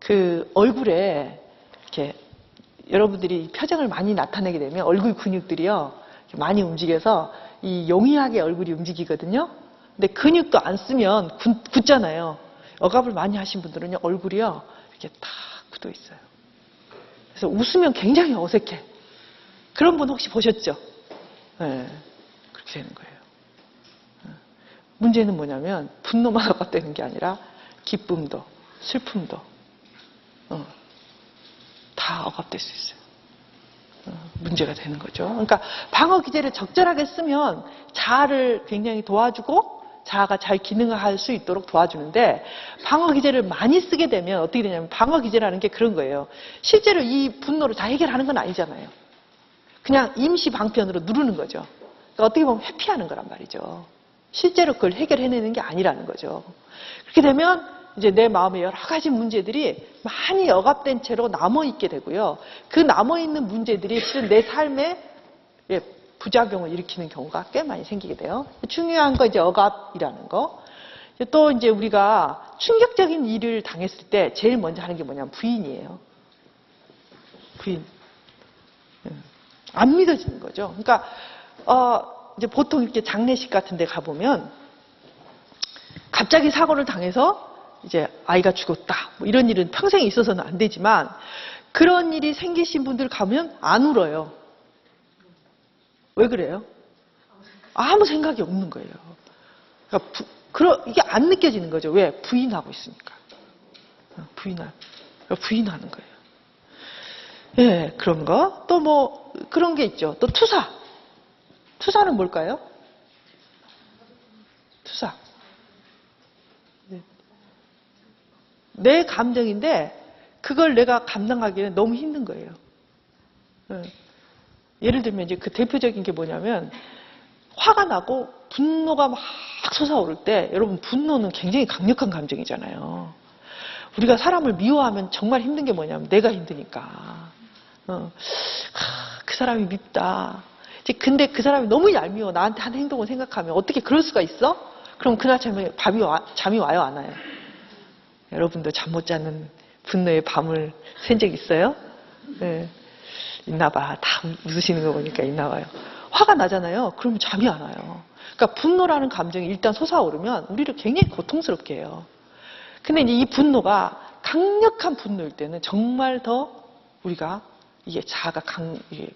그 얼굴에 이렇게 여러분들이 표정을 많이 나타내게 되면 얼굴 근육들이요 많이 움직여서 이 용이하게 얼굴이 움직이거든요. 근데 근육도 안 쓰면 굳잖아요. 억압을 많이 하신 분들은요 얼굴이요 이렇게 탁 굳어 있어요. 그래서 웃으면 굉장히 어색해. 그런 분 혹시 보셨죠? 네, 그렇게 되는 거예요. 문제는 뭐냐면 분노만 억압되는 게 아니라 기쁨도 슬픔도 다 억압될 수 있어요. 문제가 되는 거죠. 그러니까 방어 기제를 적절하게 쓰면 자아를 굉장히 도와주고 자아가 잘 기능할 수 있도록 도와주는데 방어 기제를 많이 쓰게 되면 어떻게 되냐면 방어 기제라는 게 그런 거예요. 실제로 이 분노를 다 해결하는 건 아니잖아요. 그냥 임시 방편으로 누르는 거죠. 그러니까 어떻게 보면 회피하는 거란 말이죠. 실제로 그걸 해결해내는 게 아니라는 거죠. 그렇게 되면 이제 내 마음에 여러 가지 문제들이 많이 억압된 채로 남아있게 되고요. 그 남아있는 문제들이 실은 내 삶에 부작용을 일으키는 경우가 꽤 많이 생기게 돼요. 중요한 거 이제 억압이라는 거. 또 이제 우리가 충격적인 일을 당했을 때 제일 먼저 하는 게 뭐냐면 부인이에요. 부인. 안 믿어지는 거죠. 그러니까 이제 보통 이렇게 장례식 같은 데 가보면 갑자기 사고를 당해서 이제 아이가 죽었다. 뭐 이런 일은 평생 있어서는 안 되지만 그런 일이 생기신 분들 가면 안 울어요. 왜 그래요? 아무 생각이 없는 거예요. 그러니까 이게 안 느껴지는 거죠. 왜? 부인하고 있으니까. 부인하는 거예요. 예, 그런 거. 또 뭐 그런 게 있죠. 또 투사. 투사는 뭘까요? 투사. 내 감정인데 그걸 내가 감당하기에는 너무 힘든 거예요. 예를 들면 이제 그 대표적인 게 뭐냐면 화가 나고 분노가 막 솟아오를 때 여러분 분노는 굉장히 강력한 감정이잖아요. 우리가 사람을 미워하면 정말 힘든 게 뭐냐면 내가 힘드니까. 그 사람이 밉다. 근데 그 사람이 너무 얄미워 나한테 한 행동을 생각하면 어떻게 그럴 수가 있어? 그럼 그날 잠이 와요 안 와요? 여러분도 잠 못 자는 분노의 밤을 샌 적 있어요? 네. 있나 봐. 다 웃으시는 거 보니까 있나 봐요. 화가 나잖아요. 그러면 잠이 안 와요. 그러니까 분노라는 감정이 일단 솟아오르면 우리를 굉장히 고통스럽게 해요. 근데 이제 이 분노가 강력한 분노일 때는 정말 더 우리가 이게 자아가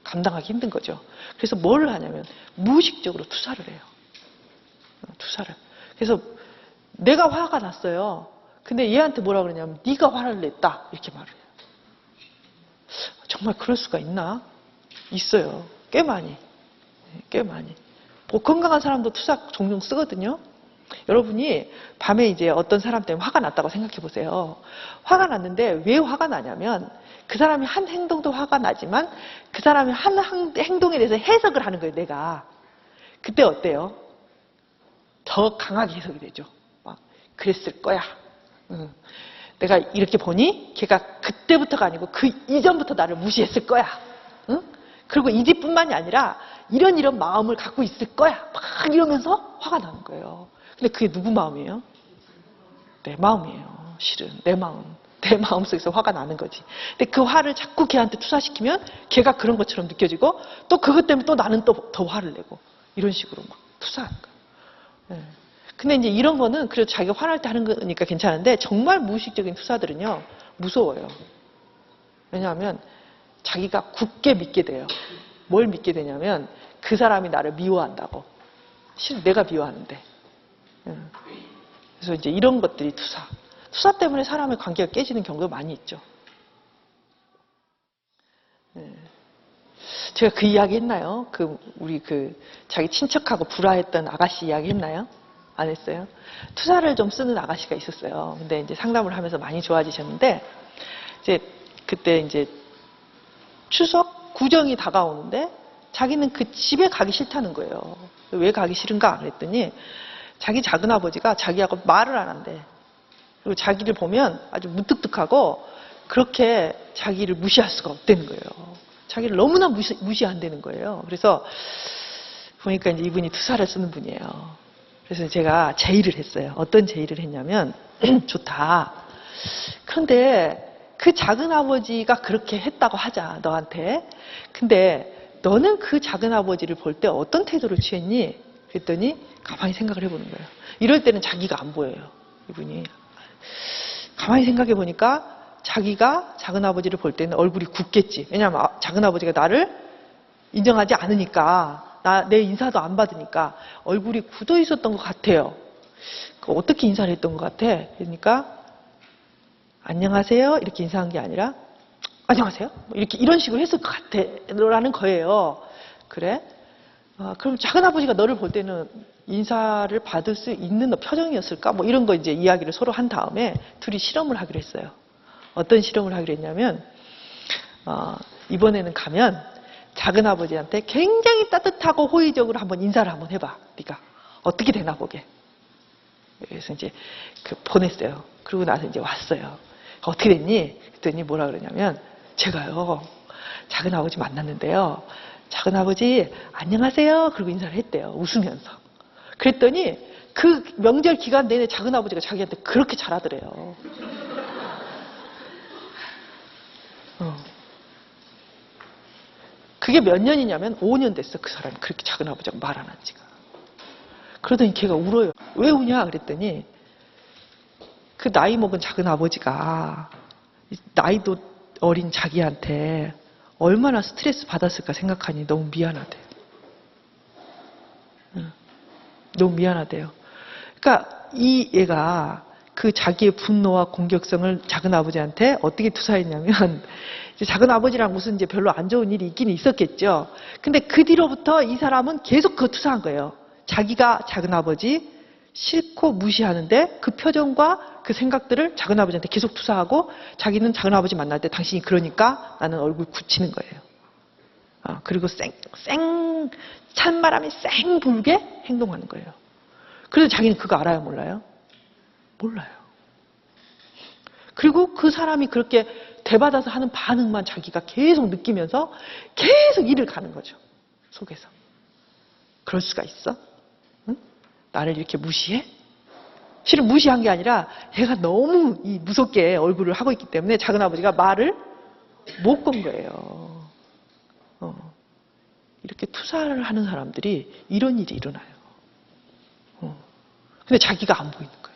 감당하기 힘든 거죠. 그래서 뭘 하냐면 무의식적으로 투사를 해요. 투사를. 그래서 내가 화가 났어요. 근데 얘한테 뭐라 그러냐면 네가 화를 냈다 이렇게 말을 해요. 정말 그럴 수가 있나? 있어요. 꽤 많이. 뭐 건강한 사람도 투사 종종 쓰거든요. 여러분이 밤에 이제 어떤 사람 때문에 화가 났다고 생각해 보세요. 화가 났는데 왜 화가 나냐면 그 사람이 한 행동도 화가 나지만 그 사람이 한 행동에 대해서 해석을 하는 거예요, 내가. 그때 어때요? 더 강하게 해석이 되죠. 막 그랬을 거야. 내가 이렇게 보니 걔가 그때부터가 아니고 그 이전부터 나를 무시했을 거야. 응? 그리고 이 집뿐만이 아니라 이런 마음을 갖고 있을 거야. 막 이러면서 화가 나는 거예요. 근데 그게 누구 마음이에요? 내 마음이에요. 실은 내 마음. 내 마음속에서 화가 나는 거지. 근데 그 화를 자꾸 걔한테 투사시키면 걔가 그런 것처럼 느껴지고 또 그것 때문에 또 나는 또 더 화를 내고 이런 식으로 막 투사하는 거예요. 근데 이제 이런 거는 그래도 자기가 화날 때 하는 거니까 괜찮은데 정말 무의식적인 투사들은요 무서워요. 왜냐하면 자기가 굳게 믿게 돼요. 뭘 믿게 되냐면 그 사람이 나를 미워한다고. 실은 내가 미워하는데. 그래서 이제 이런 것들이 투사. 투사 때문에 사람의 관계가 깨지는 경우가 많이 있죠. 제가 그 이야기 했나요? 우리 자기 친척하고 불화했던 아가씨 이야기 했나요? 안 했어요? 투사를 좀 쓰는 아가씨가 있었어요. 근데 이제 상담을 하면서 많이 좋아지셨는데, 그때 이제 추석 구정이 다가오는데, 자기는 그 집에 가기 싫다는 거예요. 왜 가기 싫은가? 그랬더니, 자기 작은아버지가 자기하고 말을 안 한대. 그리고 자기를 보면 아주 무뚝뚝하고, 그렇게 자기를 무시할 수가 없다는 거예요. 자기를 너무나 무시한다는 거예요. 그래서, 보니까 이제 이분이 투사를 쓰는 분이에요. 그래서 제가 제의를 했어요. 어떤 제의를 했냐면 좋다. 그런데 그 작은아버지가 그렇게 했다고 하자, 너한테. 근데 너는 그 작은아버지를 볼 때 어떤 태도를 취했니? 그랬더니 가만히 생각을 해보는 거예요. 이럴 때는 자기가 안 보여요, 이분이. 가만히 생각해 보니까 자기가 작은아버지를 볼 때는 얼굴이 굳겠지. 왜냐하면 작은아버지가 나를 인정하지 않으니까, 내 인사도 안 받으니까 얼굴이 굳어 있었던 것 같아요. 어떻게 인사를 했던 것 같아? 그러니까 안녕하세요 이렇게 인사한 게 아니라 안녕하세요 이렇게 이런 식으로 했을 것 같아 라는 거예요. 그래? 그럼 작은아버지가 너를 볼 때는 인사를 받을 수 있는 표정이었을까? 뭐 이런 거 이제 이야기를 서로 한 다음에 둘이 실험을 하기로 했어요. 어떤 실험을 하기로 했냐면 이번에는 가면 작은아버지한테 굉장히 따뜻하고 호의적으로 한번 인사를 한번 해봐. 네가 어떻게 되나 보게. 그래서 이제 보냈어요. 그러고 나서 이제 왔어요. 어떻게 됐니? 그랬더니 뭐라 그러냐면 제가요 작은아버지 만났는데요. 작은아버지 안녕하세요. 그리고 인사를 했대요. 웃으면서. 그랬더니 그 명절 기간 내내 작은아버지가 자기한테 그렇게 잘하더래요. 그게 몇 년이냐면 5년 됐어. 그 사람이 그렇게 작은아버지가 말 안 한 지가. 그러더니 걔가 울어요. 왜 우냐 그랬더니 그 나이 먹은 작은아버지가 나이도 어린 자기한테 얼마나 스트레스 받았을까 생각하니 너무 미안하대요. 너무 미안하대요. 그러니까 이 얘가 그 자기의 분노와 공격성을 작은아버지한테 어떻게 투사했냐면 이제 작은아버지랑 무슨 이제 별로 안 좋은 일이 있긴 있었겠죠. 근데 그 뒤로부터 이 사람은 계속 그거 투사한 거예요. 자기가 작은아버지 싫고 무시하는데 그 표정과 그 생각들을 작은아버지한테 계속 투사하고 자기는 작은아버지 만날 때 당신이 그러니까 나는 얼굴 굳히는 거예요. 그리고 찬바람이 쌩 불게 행동하는 거예요. 그래서 자기는 그거 알아요? 몰라요? 몰라요. 그리고 그 사람이 그렇게 대받아서 하는 반응만 자기가 계속 느끼면서 계속 일을 가는 거죠. 속에서. 그럴 수가 있어? 응? 나를 이렇게 무시해? 실은 무시한 게 아니라 얘가 너무 무섭게 얼굴을 하고 있기 때문에 작은아버지가 말을 못 건 거예요. 이렇게 투사를 하는 사람들이 이런 일이 일어나요. 근데 자기가 안 보이는 거예요.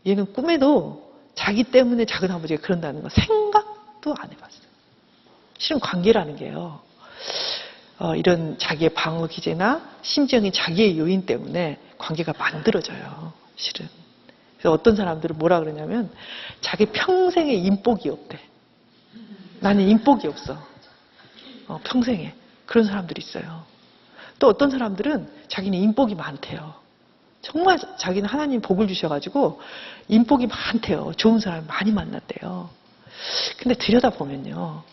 얘는 꿈에도 자기 때문에 작은아버지가 그런다는 거 생각도 안 해봤어요. 실은 관계라는 게요. 이런 자기의 방어 기제나 심지어는 자기의 요인 때문에 관계가 만들어져요. 실은. 그래서 어떤 사람들은 뭐라 그러냐면 자기 평생에 인복이 없대. 나는 인복이 없어. 평생에. 그런 사람들이 있어요. 또 어떤 사람들은 자기는 인복이 많대요. 정말 자기는 하나님 복을 주셔가지고 인복이 많대요. 좋은 사람 많이 만났대요. 근데 들여다보면요.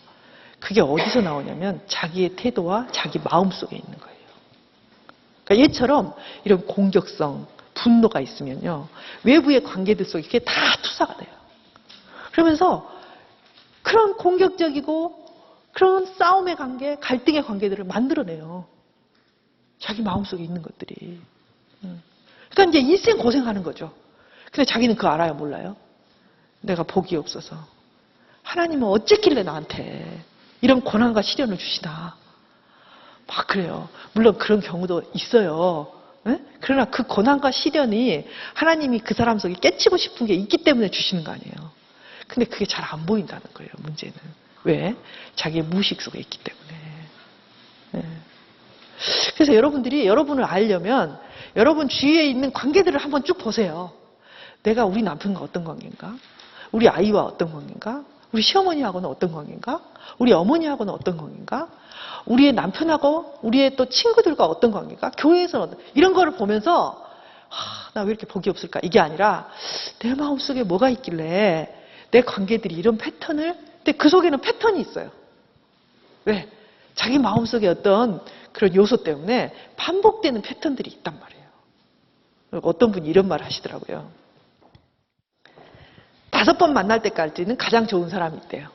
그게 어디서 나오냐면 자기의 태도와 자기 마음속에 있는 거예요. 그러니까 얘처럼 이런 공격성, 분노가 있으면요. 외부의 관계들 속에 그게 다 투사가 돼요. 그러면서 그런 공격적이고 그런 싸움의 관계, 갈등의 관계들을 만들어내요. 자기 마음속에 있는 것들이. 그러니까 이제 일생 고생하는 거죠. 근데 자기는 그거 알아요? 몰라요? 내가 복이 없어서. 하나님은 어쨌길래 나한테 이런 고난과 시련을 주시나. 막 그래요. 물론 그런 경우도 있어요. 네? 그러나 그 고난과 시련이 하나님이 그 사람 속에 깨치고 싶은 게 있기 때문에 주시는 거 아니에요. 근데 그게 잘 안 보인다는 거예요. 문제는. 왜? 자기의 무의식 속에 있기 때문에. 네. 그래서 여러분들이 여러분을 알려면 여러분 주위에 있는 관계들을 한번 쭉 보세요. 내가 우리 남편과 어떤 관계인가? 우리 아이와 어떤 관계인가? 우리 시어머니하고는 어떤 관계인가? 우리 어머니하고는 어떤 관계인가? 우리의 남편하고 우리의 또 친구들과 어떤 관계인가? 교회에서는 이런 거를 보면서 나 왜 이렇게 복이 없을까? 이게 아니라 내 마음속에 뭐가 있길래 내 관계들이 이런 패턴을 근데 그 속에는 패턴이 있어요. 왜? 자기 마음속에 어떤 그런 요소 때문에 반복되는 패턴들이 있단 말이에요. 어떤 분이 이런 말을 하시더라고요. 5번 만날 때까지는 가장 좋은 사람이 있대요.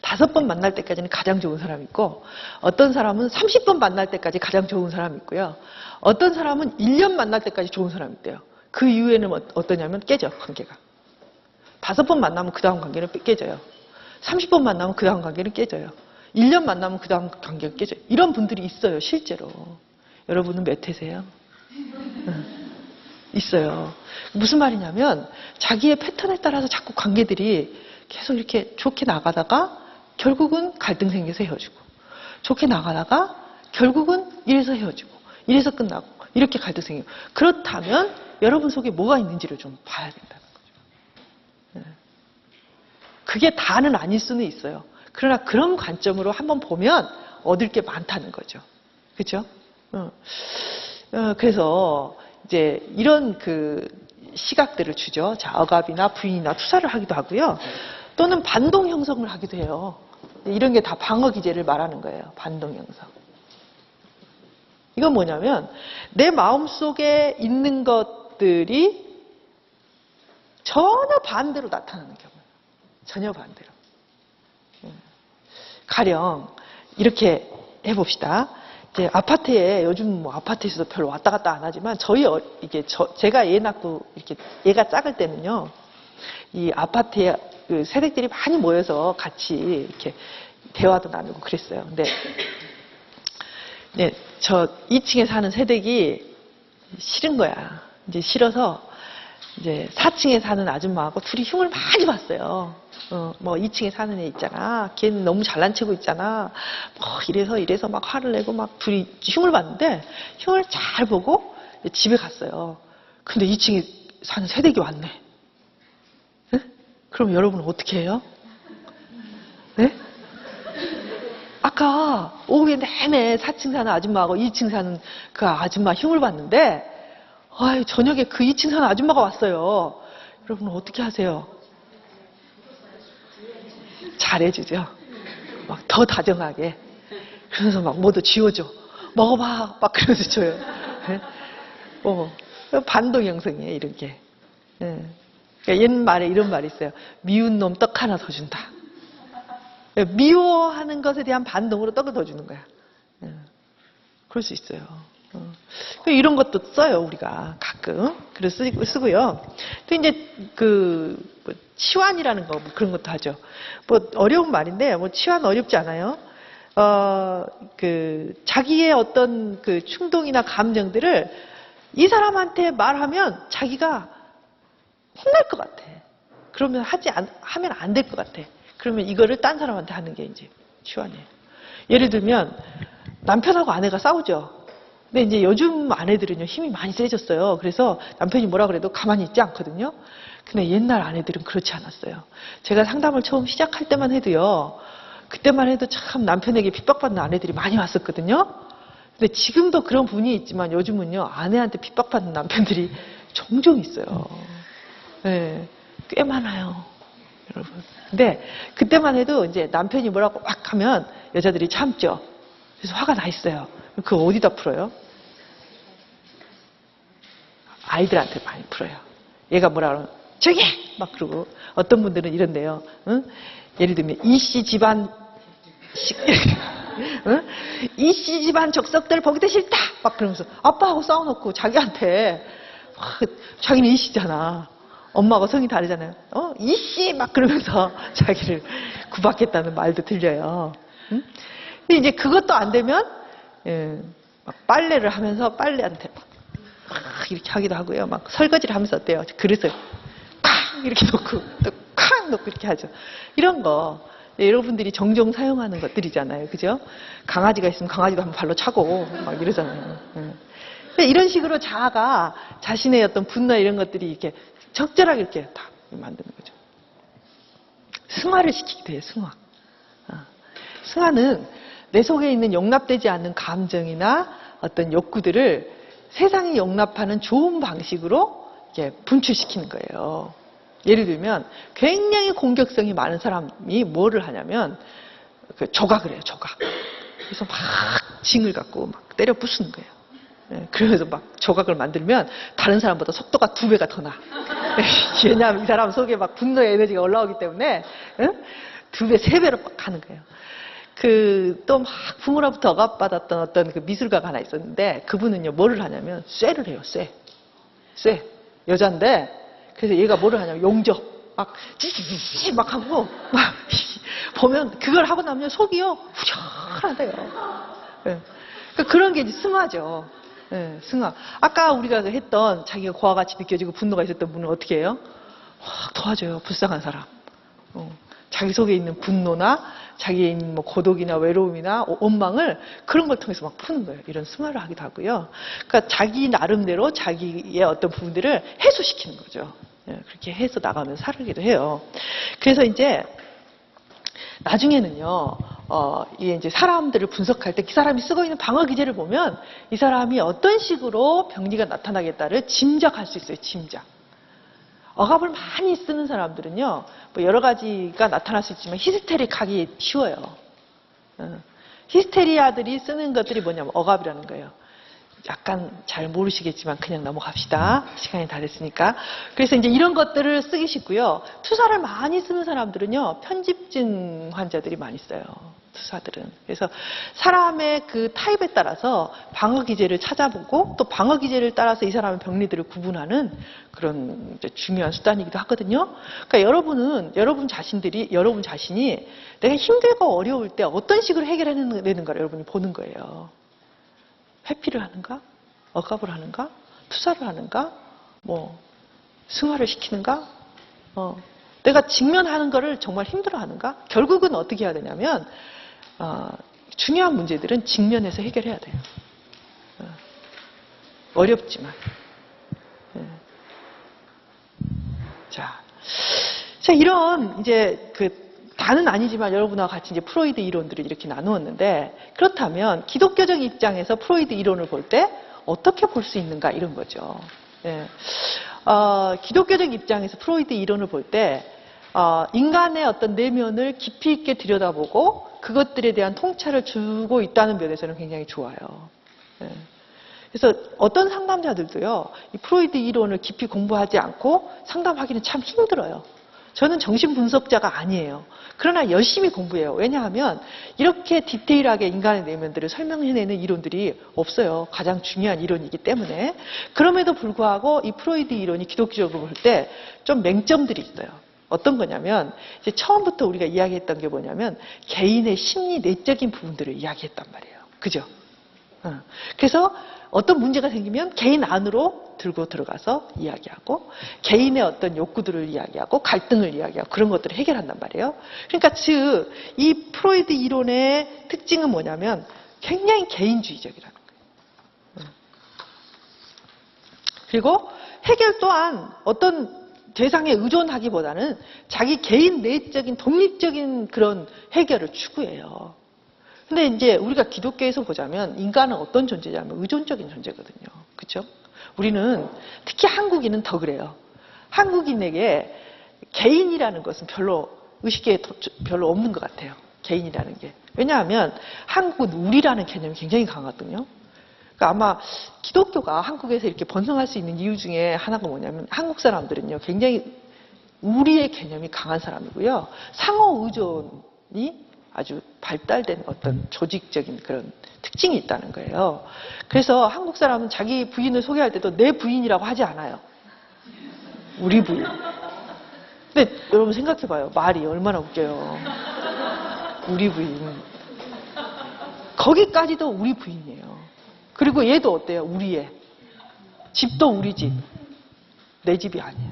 5번 만날 때까지는 가장 좋은 사람이 있고 어떤 사람은 30번 만날 때까지 가장 좋은 사람이 있고요. 어떤 사람은 1년 만날 때까지 좋은 사람이 있대요. 그 이후에는 어떠냐면 깨져 관계가. 5번 만나면 그 다음 관계는 깨져요. 30번 만나면 그 다음 관계는 깨져요. 1년 만나면 그 다음 관계가 깨져요. 이런 분들이 있어요, 실제로. 여러분은 몇 회세요? 있어요. 무슨 말이냐면 자기의 패턴에 따라서 자꾸 관계들이 계속 이렇게 좋게 나가다가 결국은 갈등 생겨서 헤어지고, 좋게 나가다가 결국은 이래서 헤어지고, 이래서 끝나고, 이렇게 갈등 생기고. 그렇다면 여러분 속에 뭐가 있는지를 좀 봐야 된다는 거죠. 그게 다는 아닐 수는 있어요. 그러나 그런 관점으로 한번 보면 얻을 게 많다는 거죠. 그렇죠? 그래서 이제 이런 그 시각들을 주죠. 자, 억압이나 부인이나 투사를 하기도 하고요. 또는 반동 형성을 하기도 해요. 이런 게 다 방어 기제를 말하는 거예요. 반동 형성. 이건 뭐냐면 내 마음속에 있는 것들이 전혀 반대로 나타나는 경우예요. 전혀 반대로. 가령 이렇게 해봅시다. 이제 아파트에 요즘 뭐 아파트에서도 별로 왔다 갔다 안 하지만 제가 애 낳고 이렇게 애가 작을 때는요, 이 아파트에 그 새댁들이 많이 모여서 같이 이렇게 대화도 나누고 그랬어요. 근데 네, 저 2층에 사는 새댁이 싫은 거야. 이제 싫어서 이제 4층에 사는 아줌마하고 둘이 흉을 많이 봤어요. 뭐 2층에 사는 애 있잖아. 걔는 너무 잘난 체고 있잖아. 뭐 이래서 막 화를 내고 막 둘이 흉을 봤는데 흉을 잘 보고 집에 갔어요. 근데 2층에 사는 새댁이 왔네. 네? 그럼 여러분은 어떻게 해요? 네? 아까 오후에 내내 4층 사는 아줌마하고 2층 사는 그 아줌마 흉을 봤는데 저녁에 그 2층 사는 아줌마가 왔어요. 여러분 어떻게 하세요? 잘해주죠. 막 더 다정하게. 그러면서 막 뭐도 지워줘. 먹어봐. 막 그러면서 줘요. 반동 형성이에요, 이런 게. 그러니까 옛말에 이런 말이 있어요. 미운 놈 떡 하나 더 준다. 미워하는 것에 대한 반동으로 떡을 더 주는 거야. 그럴 수 있어요. 이런 것도 써요, 우리가 가끔. 그래서 쓰고요. 또 이제 뭐 치환이라는 거, 뭐 그런 것도 하죠. 뭐 어려운 말인데, 뭐 치환 어렵지 않아요. 자기의 어떤 그 충동이나 감정들을 이 사람한테 말하면 자기가 혼날 것 같아. 그러면 하면 안 될 것 같아. 그러면 이거를 딴 사람한테 하는 게 이제 치환이에요. 예를 들면 남편하고 아내가 싸우죠. 근데 이제 요즘 아내들은요, 힘이 많이 세졌어요. 그래서 남편이 뭐라 그래도 가만히 있지 않거든요. 근데 옛날 아내들은 그렇지 않았어요. 제가 상담을 처음 시작할 때만 해도요, 그때만 해도 참 남편에게 핍박받는 아내들이 많이 왔었거든요. 근데 지금도 그런 분이 있지만 요즘은요, 아내한테 핍박받는 남편들이 종종 있어요. 네, 꽤 많아요, 여러분. 근데 그때만 해도 이제 남편이 뭐라고 막 하면 여자들이 참죠. 그래서 화가 나 있어요. 그거 어디다 풀어요? 아이들한테 많이 풀어요. 얘가 뭐라 그러면 저기! 막 그러고 어떤 분들은 이런데요. 응? 예를 들면 이씨 집안 응? 이씨 집안 족속들 보기도 싫다! 막 그러면서 아빠하고 싸워놓고 자기한테 자기는 이씨잖아. 엄마하고 성이 다르잖아요. 이씨! 막 그러면서 자기를 구박했다는 말도 들려요. 응? 근데 이제 그것도 안 되면 막 빨래를 하면서 빨래한테 막 이렇게 하기도 하고요. 막 설거지를 하면서 어때요? 그릇을 쾅 이렇게 놓고 또 쾅 놓고 이렇게 하죠. 이런 거 여러분들이 종종 사용하는 것들이잖아요. 그죠? 강아지가 있으면 강아지도 한번 발로 차고 막 이러잖아요. 이런 식으로 자아가 자신의 어떤 분노 이런 것들이 이렇게 적절하게 이렇게 다 만드는 거죠. 승화를 시키기도 해요. 승화. 승화는 내 속에 있는 용납되지 않는 감정이나 어떤 욕구들을 세상이 용납하는 좋은 방식으로 이렇게 분출시키는 거예요. 예를 들면 굉장히 공격성이 많은 사람이 뭐를 하냐면 조각을 해요. 조각. 그래서 막 징을 갖고 막 때려 부수는 거예요. 그러면서 막 조각을 만들면 다른 사람보다 속도가 2배가 더 나. 왜냐하면 이 사람 속에 막 분노의 에너지가 올라오기 때문에 2배, 3배로 막 가는 거예요. 또 막 부모로부터 억압받았던 어떤 그 미술가가 하나 있었는데 그분은요, 뭐를 하냐면 쇠를 해요, 쇠. 여잔데, 그래서 얘가 뭐를 하냐면 용접. 막 찌찌찌 막 하고 막 보면 그걸 하고 나면 속이요 후련하대요. 예. 그런 게 이제 승화죠. 예, 승화. 아까 우리가 했던 자기가 고와 같이 느껴지고 분노가 있었던 분은 어떻게 해요? 확 도와줘요. 불쌍한 사람. 자기 속에 있는 분노나 자기의 있는 뭐 고독이나 외로움이나 원망을 그런 걸 통해서 막 푸는 거예요. 이런 승화를 하기도 하고요. 그러니까 자기 나름대로 자기의 어떤 부분들을 해소시키는 거죠. 예, 그렇게 해서 나가면서 살기도 해요. 그래서 이제 나중에는요, 이게 이제 사람들을 분석할 때 그 사람이 쓰고 있는 방어 기제를 보면 이 사람이 어떤 식으로 병리가 나타나겠다를 짐작할 수 있어요. 짐작. 억압을 많이 쓰는 사람들은요, 뭐 여러 가지가 나타날 수 있지만 히스테릭하기 쉬워요. 히스테리아들이 쓰는 것들이 뭐냐면 억압이라는 거예요. 약간 잘 모르시겠지만 그냥 넘어갑시다. 시간이 다 됐으니까. 그래서 이제 이런 것들을 쓰기 쉽고요. 투사를 많이 쓰는 사람들은요, 편집증 환자들이 많이 써요. 투사들은. 그래서 사람의 그 타입에 따라서 방어 기제를 찾아보고 또 방어 기제를 따라서 이 사람의 병리들을 구분하는 그런 이제 중요한 수단이기도 하거든요. 그러니까 여러분 자신이 내가 힘들고 어려울 때 어떤 식으로 해결해내는가를 여러분이 보는 거예요. 회피를 하는가? 억압을 하는가? 투사를 하는가? 뭐 승화를 시키는가? 내가 직면하는 거를 정말 힘들어하는가? 결국은 어떻게 해야 되냐면 중요한 문제들은 직면해서 해결해야 돼요. 어렵지만. 자, 이런 이제 다는 아니지만 여러분과 같이 이제 프로이드 이론들을 이렇게 나누었는데, 그렇다면 기독교적 입장에서 프로이드 이론을 볼 때 어떻게 볼 수 있는가 이런 거죠. 예. 기독교적 입장에서 프로이드 이론을 볼 때 인간의 어떤 내면을 깊이 있게 들여다보고 그것들에 대한 통찰을 주고 있다는 면에서는 굉장히 좋아요. 예. 그래서 어떤 상담자들도요, 이 프로이드 이론을 깊이 공부하지 않고 상담하기는 참 힘들어요. 저는 정신분석자가 아니에요. 그러나 열심히 공부해요. 왜냐하면 이렇게 디테일하게 인간의 내면들을 설명해내는 이론들이 없어요. 가장 중요한 이론이기 때문에. 그럼에도 불구하고 이 프로이드 이론이 기독교적으로 볼 때 좀 맹점들이 있어요. 어떤 거냐면 이제 처음부터 우리가 이야기했던 게 뭐냐면 개인의 심리 내적인 부분들을 이야기했단 말이에요. 그죠? 그래서 어떤 문제가 생기면 개인 안으로 들고 들어가서 이야기하고 개인의 어떤 욕구들을 이야기하고 갈등을 이야기하고 그런 것들을 해결한단 말이에요. 그러니까 즉 이 프로이드 이론의 특징은 뭐냐면 굉장히 개인주의적이라는 거예요. 그리고 해결 또한 어떤 대상에 의존하기보다는 자기 개인 내적인 독립적인 그런 해결을 추구해요. 근데 이제 우리가 기독교에서 보자면 인간은 어떤 존재냐면 의존적인 존재거든요. 그렇죠? 우리는 특히 한국인은 더 그래요. 한국인에게 개인이라는 것은 별로 의식에 별로 없는 것 같아요. 개인이라는 게. 왜냐하면 한국은 우리라는 개념이 굉장히 강하거든요. 그러니까 아마 기독교가 한국에서 이렇게 번성할 수 있는 이유 중에 하나가 뭐냐면 한국 사람들은요, 굉장히 우리의 개념이 강한 사람이고요. 상호 의존이 아주 발달된 어떤 조직적인 그런 특징이 있다는 거예요. 그래서 한국 사람은 자기 부인을 소개할 때도 내 부인이라고 하지 않아요. 우리 부인. 근데 여러분 생각해봐요. 말이 얼마나 웃겨요. 우리 부인. 거기까지도 우리 부인이에요. 그리고 얘도 어때요? 우리의. 집도 우리 집. 내 집이 아니에요.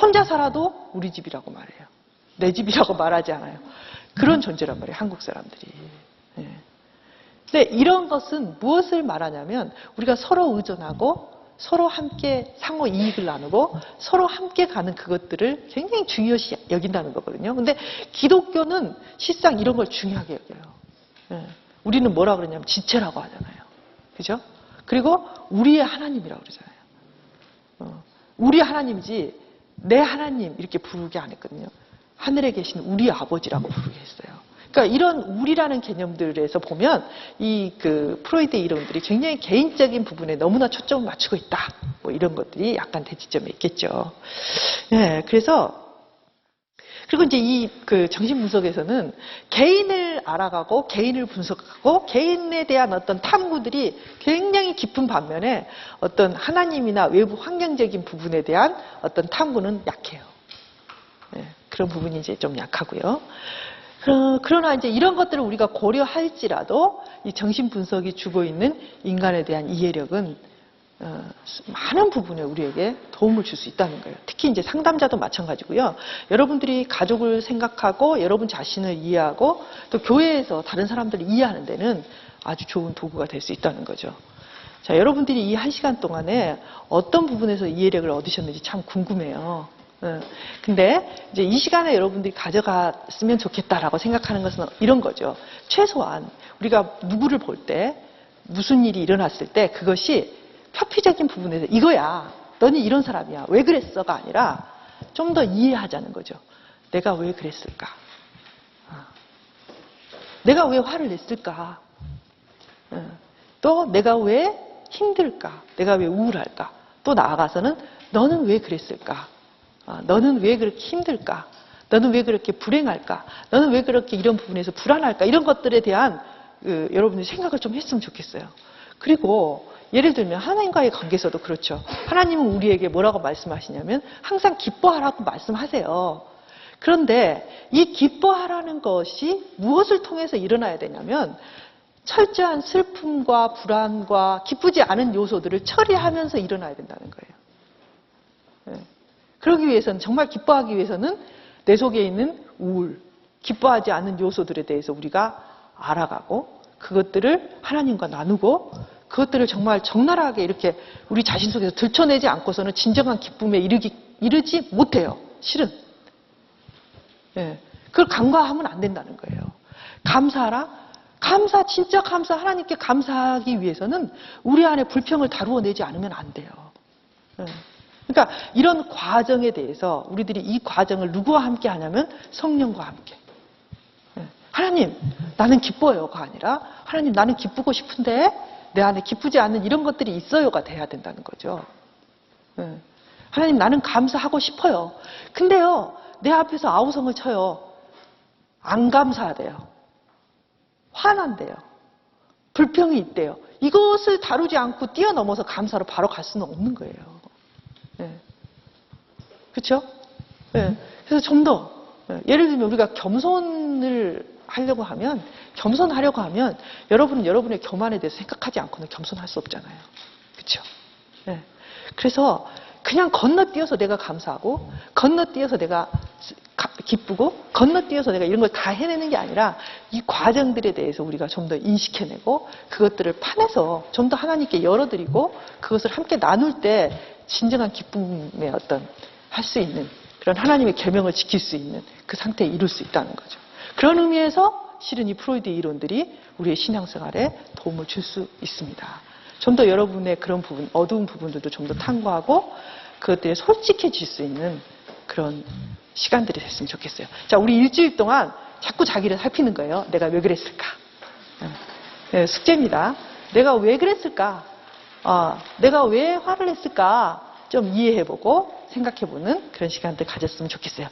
혼자 살아도 우리 집이라고 말해요. 내 집이라고 말하지 않아요. 그런 존재란 말이에요, 한국 사람들이. 예. 근데 이런 것은 무엇을 말하냐면 우리가 서로 의존하고 서로 함께 상호 이익을 나누고 서로 함께 가는 그것들을 굉장히 중요시 여긴다는 거거든요. 근데 기독교는 실상 이런 걸 중요하게 여겨요. 예. 우리는 뭐라 그러냐면 지체라고 하잖아요. 그죠? 그리고 우리의 하나님이라고 그러잖아요. 우리 하나님이지 내 하나님 이렇게 부르게 안 했거든요. 하늘에 계신 우리 아버지라고 부르게 했어요. 그러니까 이런 우리라는 개념들에서 보면 이 프로이드 이론들이 굉장히 개인적인 부분에 너무나 초점을 맞추고 있다. 뭐 이런 것들이 약간 대치점에 있겠죠. 네, 그리고 이제 이 정신분석에서는 개인을 알아가고 개인을 분석하고 개인에 대한 어떤 탐구들이 굉장히 깊은 반면에 어떤 하나님이나 외부 환경적인 부분에 대한 어떤 탐구는 약해요. 네. 그런 부분이 이제 좀 약하고요. 그러나 이제 이런 것들을 우리가 고려할지라도 이 정신 분석이 주고 있는 인간에 대한 이해력은 많은 부분에 우리에게 도움을 줄 수 있다는 거예요. 특히 이제 상담자도 마찬가지고요. 여러분들이 가족을 생각하고 여러분 자신을 이해하고 또 교회에서 다른 사람들을 이해하는 데는 아주 좋은 도구가 될 수 있다는 거죠. 자, 여러분들이 이 1시간 동안에 어떤 부분에서 이해력을 얻으셨는지 참 궁금해요. 근데 이제 이 시간에 여러분들이 가져갔으면 좋겠다라고 생각하는 것은 이런 거죠. 최소한 우리가 누구를 볼 때 무슨 일이 일어났을 때 그것이 표피적인 부분에서 이거야. 너는 이런 사람이야. 왜 그랬어가 아니라 좀 더 이해하자는 거죠. 내가 왜 그랬을까? 내가 왜 화를 냈을까? 또 내가 왜 힘들까? 내가 왜 우울할까? 또 나아가서는 너는 왜 그랬을까? 너는 왜 그렇게 힘들까? 너는 왜 그렇게 불행할까? 너는 왜 그렇게 이런 부분에서 불안할까? 이런 것들에 대한 여러분들이 생각을 좀 했으면 좋겠어요. 그리고 예를 들면 하나님과의 관계에서도 그렇죠. 하나님은 우리에게 뭐라고 말씀하시냐면 항상 기뻐하라고 말씀하세요. 그런데 이 기뻐하라는 것이 무엇을 통해서 일어나야 되냐면 철저한 슬픔과 불안과 기쁘지 않은 요소들을 처리하면서 일어나야 된다는 거예요. 그러기 위해서는 정말 기뻐하기 위해서는 내 속에 있는 우울, 기뻐하지 않는 요소들에 대해서 우리가 알아가고 그것들을 하나님과 나누고 그것들을 정말 적나라하게 이렇게 우리 자신 속에서 들춰내지 않고서는 진정한 기쁨에 이르지 못해요. 실은. 그걸 간과하면 안 된다는 거예요. 감사하라? 진짜 감사, 하나님께 감사하기 위해서는 우리 안에 불평을 다루어내지 않으면 안 돼요. 그러니까 이런 과정에 대해서 우리들이 이 과정을 누구와 함께 하냐면 성령과 함께. 하나님, 나는 기뻐요가 아니라 하나님, 나는 기쁘고 싶은데 내 안에 기쁘지 않는 이런 것들이 있어요가 돼야 된다는 거죠. 하나님, 나는 감사하고 싶어요. 근데요, 내 앞에서 아우성을 쳐요. 안 감사하대요. 화난대요. 불평이 있대요. 이것을 다루지 않고 뛰어넘어서 감사로 바로 갈 수는 없는 거예요. 그렇죠? 그래서 좀 더 예를 들면 우리가 겸손하려고 하면 여러분은 여러분의 교만에 대해서 생각하지 않고는 겸손할 수 없잖아요. 그렇죠? 그래서 그냥 건너뛰어서 내가 감사하고 건너뛰어서 내가 기쁘고 건너뛰어서 내가 이런 걸 다 해내는 게 아니라 이 과정들에 대해서 우리가 좀 더 인식해내고 그것들을 파내서 좀 더 하나님께 열어드리고 그것을 함께 나눌 때 진정한 기쁨의 할 수 있는 그런 하나님의 계명을 지킬 수 있는 그 상태에 이룰 수 있다는 거죠. 그런 의미에서 실은 이 프로이드의 이론들이 우리의 신앙생활에 도움을 줄 수 있습니다. 좀 더 여러분의 그런 부분, 어두운 부분들도 좀 더 탐구하고 그것들에 솔직해질 수 있는 그런 시간들이 됐으면 좋겠어요. 자, 우리 일주일 동안 자꾸 자기를 살피는 거예요. 내가 왜 그랬을까? 숙제입니다. 내가 왜 그랬을까? 내가 왜 화를 냈을까? 좀 이해해보고 생각해보는 그런 시간들 가졌으면 좋겠어요.